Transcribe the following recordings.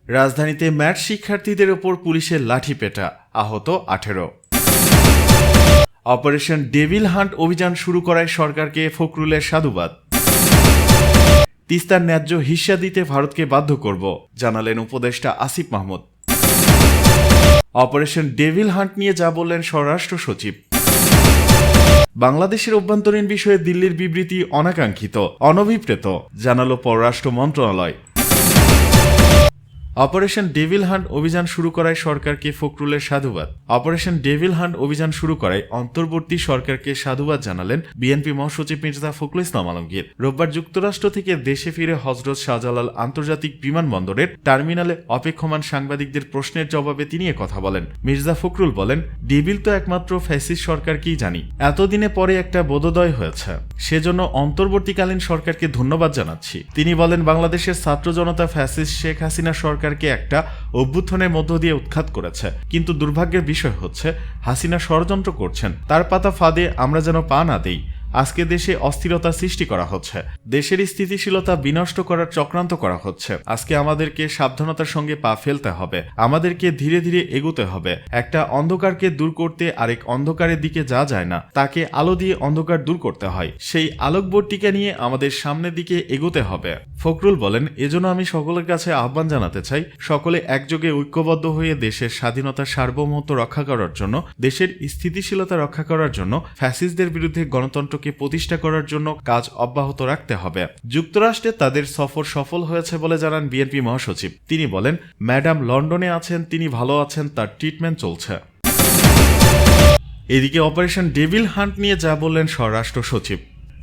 রাজধানীতে ম্যাট শিক্ষার্থীদের ওপর পুলিশের লাঠিপেটা, আহত 18। অপারেশন ডেভিল হান্ট অভিযান শুরু করায় সরকারকে ফখরুলের সাধুবাদ। তিস্তার ন্যায্য হিস্সা দিতে ভারতকে বাধ্য করব, জানালেন উপদেষ্টা Asif Mahmud. Operation devil hunt নিয়ে যা বললেন স্বরাষ্ট্র সচিব। বাংলাদেশের অভ্যন্তরীণ বিষয়ে দিল্লির বিবৃতি অনাকাঙ্ক্ষিত, অনভিপ্রেত, জানালো পররাষ্ট্র মন্ত্রণালয়। অপারেশন ডেভিল হান্ট অভিযান শুরু করায় সরকারকে ফখরুলের সাধুবাদ। অপারেশন ডেভিল হান্ট অভিযান শুরু করায় অন্তর্বর্তী সরকারকে সাধুবাদ জানালেন বিএনপি মহাসচিব মির্জা ফখরুল ইসলাম আলমগীর। রোববার যুক্তরাষ্ট্র থেকে দেশে ফিরে হজরত শাহজালাল আন্তর্জাতিক বিমানবন্দরের টার্মিনালে অপেক্ষমান সাংবাদিকদের প্রশ্নের জবাবে তিনি কথা বলেন। মির্জা ফখরুল বলেন, ডেভিল তো একমাত্র ফ্যাসিস্ট সরকারকেই জানি, এতদিনে পরে একটা বোধোদয় হয়েছে, সেজন্য অন্তর্বর্তীকালীন সরকারকে ধন্যবাদ জানাচ্ছি। তিনি বলেন, বাংলাদেশের ছাত্র জনতা ফ্যাসিস্ট শেখ হাসিনা সরকারকে একটা অভ্যুত্থানের মধ্য দিয়ে উৎখাত করেছে, কিন্তু দুর্ভাগ্যের বিষয় হচ্ছে হাসিনা ষড়যন্ত্র করছেন, তার পাতা ফাঁদে আমরা যেন পা না দেই। আজকে দেশে অস্থিরতা সৃষ্টি করা হচ্ছে, দেশের স্থিতিশীলতা বিনষ্ট করার চক্রান্ত করা হচ্ছে। আজকে আমাদেরকে সাবধানতার সঙ্গে পা ফেলতে হবে, আমাদেরকে ধীরে ধীরে এগোতে হবে। একটা অন্ধকারকে দূর করতে আরেক অন্ধকারের দিকে যা যায় না, তাকে আলো দিয়ে অন্ধকার দূর করতে হয়। সেই আলোকবর্তিকা নিয়ে আমাদের সামনের দিকে এগোতে হবে। ফখরুল বলেন, এজন্য আমি সকলের কাছে আহ্বান জানাতে চাই, সকলে একযোগে ঐক্যবদ্ধ হয়ে দেশের স্বাধীনতার সার্বভৌমত্ব রক্ষা করার জন্য, দেশের স্থিতিশীলতা রক্ষা করার জন্য, ফ্যাসিস্টদের বিরুদ্ধে গণতন্ত্র প্রতিষ্ঠা করার জন্য কাজ অব্যাহত রাখতে হবে। যুক্তরাষ্ট্রে তাদের সফর সফল হয়েছে বলে জানান বিএনপি মহাসচিব। তিনি বলেন, ম্যাডাম লন্ডনে আছেন, তিনি ভালো আছেন, তার ট্রিটমেন্ট চলছে। এদিকে অপারেশন ডেভিল হান্ট নিয়ে যা বললেন স্বরাষ্ট্র সচিব।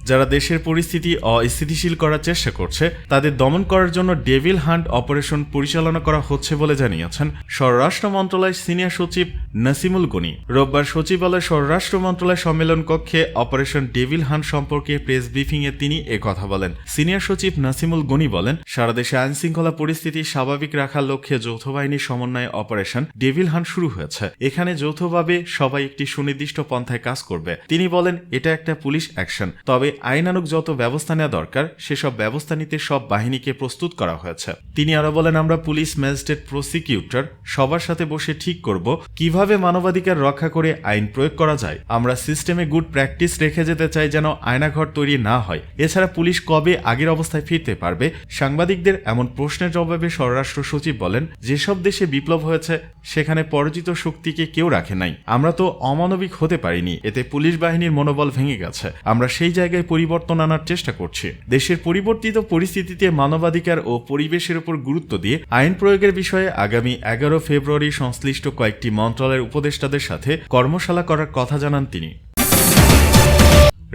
যারা দেশের পরিস্থিতি অস্থিতিশীল করার চেষ্টা করছে তাদের দমন করার জন্য ডেভিল হান্ট অপারেশন পরিচালনা করা হচ্ছে বলে জানিয়েছেন স্বরাষ্ট্র মন্ত্রণালয়ের সিনিয়র সচিব নাসিমুল গনি। রোববার সচিবালয় স্বরাষ্ট্র মন্ত্রণালয় সম্মেলন কক্ষে অপারেশন ডেভিল হান্ট সম্পর্কে প্রেস ব্রিফিংয়ে তিনি কথা বলেন। সিনিয়র সচিব নাসিমুল গনি বলেন, সারা দেশে আইনশৃঙ্খলা পরিস্থিতি স্বাভাবিক রাখার লক্ষ্যে যৌথ বাহিনীর সমন্বয়ে অপারেশন ডেভিল হান্ট শুরু হয়েছে। এখানে যৌথভাবে সবাই একটি সুনির্দিষ্ট পন্থায় কাজ করবে। তিনি বলেন, এটা একটা পুলিশ অ্যাকশন, তবে আইনানুগ যত ব্যবস্থা নেওয়া দরকার সেসব ব্যবস্থা নিতে সব বাহিনীকে প্রস্তুত করা হয়েছে। তিনি আরো বলেন, আমরা পুলিশ, ম্যাজিস্ট্রেট, প্রসিকিউটর সবার সাথে বসে ঠিক করব কিভাবে মানবাধিকার রক্ষা করে আইন প্রয়োগ করা যায়। আমরা সিস্টেমে গুড প্র্যাকটিস রেখে যেতে চাই, যেন আয়নাঘর তৈরি না হয়। এছাড়া পুলিশ কবে আগের অবস্থায় ফিরতে পারবে? সাংবাদিকদের এমন প্রশ্নের জবাবে স্বরাষ্ট্র সচিব বলেন, যেসব দেশে বিপ্লব হয়েছে সেখানে পরাজিত শক্তিকে কেউ রাখে নাই। আমরা তো অমানবিক হতে পারিনি, এতে পুলিশ বাহিনীর মনোবল ভেঙে গেছে। আমরা সেই জায়গায় পরিবর্তন আনার চেষ্টা করছি। দেশের পরিবর্তিত পরিস্থিতিতে মানবাধিকার ও পরিবেশের উপর গুরুত্ব দিয়ে আইন প্রয়োগের বিষয়ে আগামী 11 ফেব্রুয়ারি সংশ্লিষ্ট কয়েকটি মন্ত্রণালয়ের উপদেষ্টাদের সাথে কর্মশালা করার কথা জানান তিনি।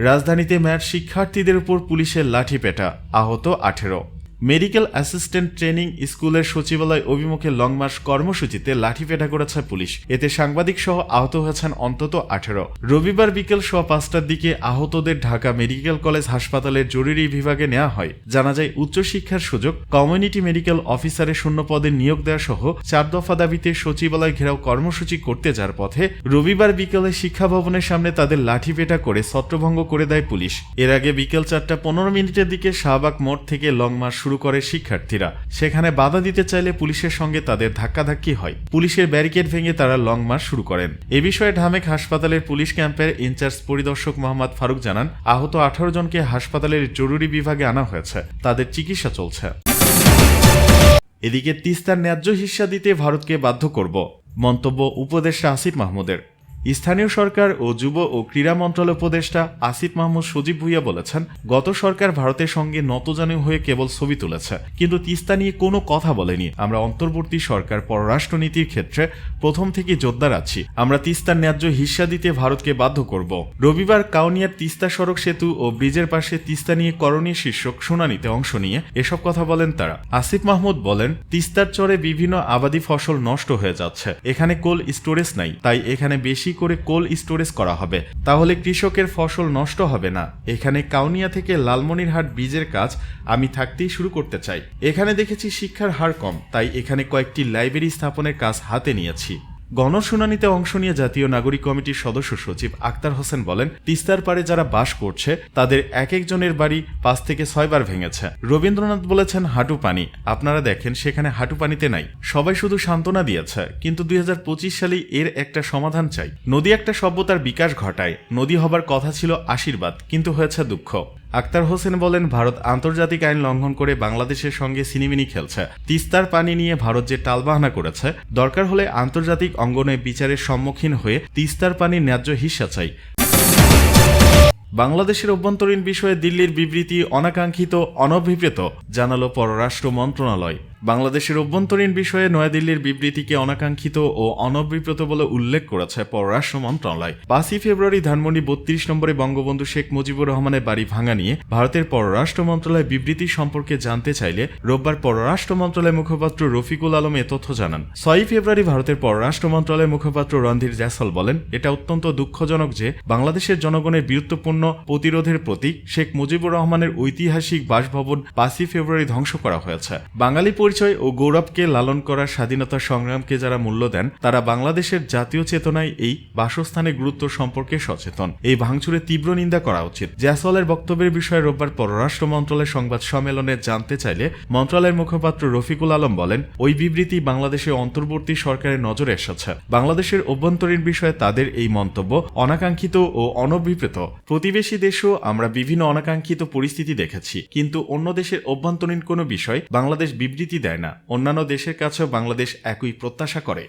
রাজধানীতে ম্যাট শিক্ষার্থীদের উপর পুলিশের লাঠিপেটা, আহত 18। মেডিকেল অ্যাসিস্ট্যান্ট ট্রেনিং স্কুলের সচিবালয় অভিমুখে লং মার্চ কর্মসূচিতে লাঠিপেটা করেছে পুলিশ। এতে সাংবাদিক সহ আহত হয়েছেন অন্তত 18। রবিবার বিকেল 5:15টার দিকে আহতদের ঢাকা মেডিকেল কলেজ হাসপাতালের জরুরি বিভাগে নেওয়া হয়। জানা যায়, উচ্চশিক্ষার সুযোগ, কমিউনিটি মেডিকেল অফিসারের শূন্য পদে নিয়োগ দেওয়া সহ 4 দফা দাবিতে সচিবালয় ঘেরাও কর্মসূচি করতে যাওয়ার পথে রবিবার বিকেলে শিক্ষা ভবনের সামনে তাদের লাঠিপেটা করে ছত্রভঙ্গ করে দেয় পুলিশ। এর আগে বিকেল 4:15 দিকে শাহবাগ মোড় থেকে লং মার্চ শুরু করে শিক্ষার্থীরা। সেখানে বাধা দিতে চাইলে পুলিশের সঙ্গে তাদের ধাক্কাধাক্কি হয়। পুলিশের ব্যারিকেড ভেঙে তারা লং মার্চ শুরু করেন। এ বিষয়ে ঢামেক হাসপাতালের পুলিশ ক্যাম্পের ইনচার্জ পরিদর্শক মোহাম্মদ ফারুক জানান, আহত 18 জনকে হাসপাতালের জরুরি বিভাগে আনা হয়েছে, তাদের চিকিৎসা চলছে। এদিকে তিস্তার ন্যায্য হিস্সা দিতে ভারতকে বাধ্য করব, মন্তব্য উপদেষ্টা আসিফ মাহমুদের। স্থানীয় সরকার ও যুব ও ক্রীড়া মন্ত্রণালয় উপদেষ্টা আসিফ মাহমুদ সজীব ভুইয়া বলেছেন, গত সরকার ভারতের সঙ্গে নতজানু হয়ে কেবল ছবি তুলেছে, কিন্তু তিস্তা নিয়ে কোনো কথা বলেনি। আমরা অন্তর্বর্তী সরকার পররাষ্ট্রনীতির ক্ষেত্রে প্রথম থেকে জোরদার আছি। আমরা তিস্তার ন্যায্য হিস্সা দিতে ভারতকে বাধ্য করব। রবিবার কাউনিয়ার তিস্তা সড়ক সেতু ও ব্রিজের পাশে তিস্তা নিয়ে করণীয় শীর্ষক শুনানিতে অংশ নিয়ে এসব কথা বলেন তারা। আসিফ মাহমুদ বলেন, তিস্তার চরে বিভিন্ন আবাদি ফসল নষ্ট হয়ে যাচ্ছে, এখানে কোল্ড স্টোরেজ নাই, তাই এখানে বেশি করে কোল্ড স্টোরেজ করা হবে, তাহলে কৃষকের ফসল নষ্ট হবে না। এখানে কাউনিয়া থেকে লালমনিরহাট ব্রিজের কাজ আমি থাকতেই শুরু করতে চাই। এখানে দেখেছি শিক্ষার হার কম, তাই এখানে কয়েকটি লাইব্রেরি স্থাপনের কাজ হাতে নিয়েছি। গণশুনানিতে অংশ নিয়ে জাতীয় নাগরিক কমিটির সদস্য সচিব আক্তার হোসেন বলেন, তিস্তার পারে যারা বাস করছে তাদের এক একজনের বাড়ি 5 থেকে 6 বার ভেঙেছে। রবীন্দ্রনাথ বলেছেন হাঁটু পানি, আপনারা দেখেন সেখানে হাঁটু পানিতে নাই। সবাই শুধু সান্ত্বনা দিয়েছে, কিন্তু 2025 সালেই এর একটা সমাধান চাই। নদী একটা সভ্যতার বিকাশ ঘটায়, নদী হবার কথা ছিল আশীর্বাদ, কিন্তু হয়েছে দুঃখ। আক্তার হোসেন বলেন, ভারত আন্তর্জাতিক আইন লঙ্ঘন করে বাংলাদেশের সঙ্গে সিনিমিনি খেলছে। তিস্তার পানি নিয়ে ভারত যে টালবাহানা করেছে, দরকার হলে আন্তর্জাতিক অঙ্গনে বিচারের সম্মুখীন হয়ে তিস্তার পানির ন্যায্য হিস্সা চাই। বাংলাদেশের অভ্যন্তরীণ বিষয়ে দিল্লির বিবৃতি অনাকাঙ্ক্ষিত, অনভিপ্রেত, জানালো পররাষ্ট্র মন্ত্রণালয়। বাংলাদেশের অভ্যন্তরীণ বিষয়ে নয়াদিল্লির বিবৃতিকে অনাকাঙ্ক্ষিত ও অনভিপ্রেত বলে উল্লেখ করেছে পররাষ্ট্র মন্ত্রণালয়। 5 ফেব্রুয়ারি ধানমন্ডি 32 নম্বরে বঙ্গবন্ধু শেখ মুজিবুর রহমানের বাড়ি ভাঙা নিয়ে ভারতের পররাষ্ট্র মন্ত্রণালয় বিবৃতি সম্পর্কে জানতে চাইলে রোববার পররাষ্ট্র মন্ত্রণালয়ের মুখপাত্র রফিকুল আলম এ তথ্য জানান। 6 ফেব্রুয়ারি ভারতের পররাষ্ট্র মন্ত্রণালয়ের মুখপাত্র রণধীর জয়সওয়াল বলেন, এটা অত্যন্ত দুঃখজনক যে বাংলাদেশের জনগণের বীরত্বপূর্ণ প্রতিরোধের প্রতীক শেখ মুজিবুর রহমানের ঐতিহাসিক বাসভবন 5 ফেব্রুয়ারি ধ্বংস করা হয়েছে। বাঙালি পরিচয় ও গৌরবকে লালন করার স্বাধীনতা সংগ্রামকে যারা মূল্য দেন, তারা বাংলাদেশের জাতীয় চেতনায় এই বাসস্থানের গুরুত্ব সম্পর্কে সচেতন। এই ভাঙচুরের তীব্র নিন্দা করা উচিত। জয়সওয়ালের বক্তব্যের বিষয়ে রোববার পররাষ্ট্র মন্ত্রণালয়ের সংবাদ সম্মেলনে জানতে চাইলে মন্ত্রণালয়ের মুখপাত্র রফিকুল আলম বলেন, ওই বিবৃতি বাংলাদেশের অন্তর্বর্তী সরকারের নজরে এসেছে। বাংলাদেশের অভ্যন্তরীণ বিষয়ে তাদের এই মন্তব্য অনাকাঙ্ক্ষিত ও অনভিপ্রেত। প্রতিবেশী দেশেও আমরা বিভিন্ন অনাকাঙ্ক্ষিত পরিস্থিতি দেখেছি, কিন্তু অন্য দেশের অভ্যন্তরীণ কোনো বিষয় বাংলাদেশ বিবৃতি দেয় না। অন্যান্য দেশের কাছেও বাংলাদেশ একই প্রত্যাশা করে।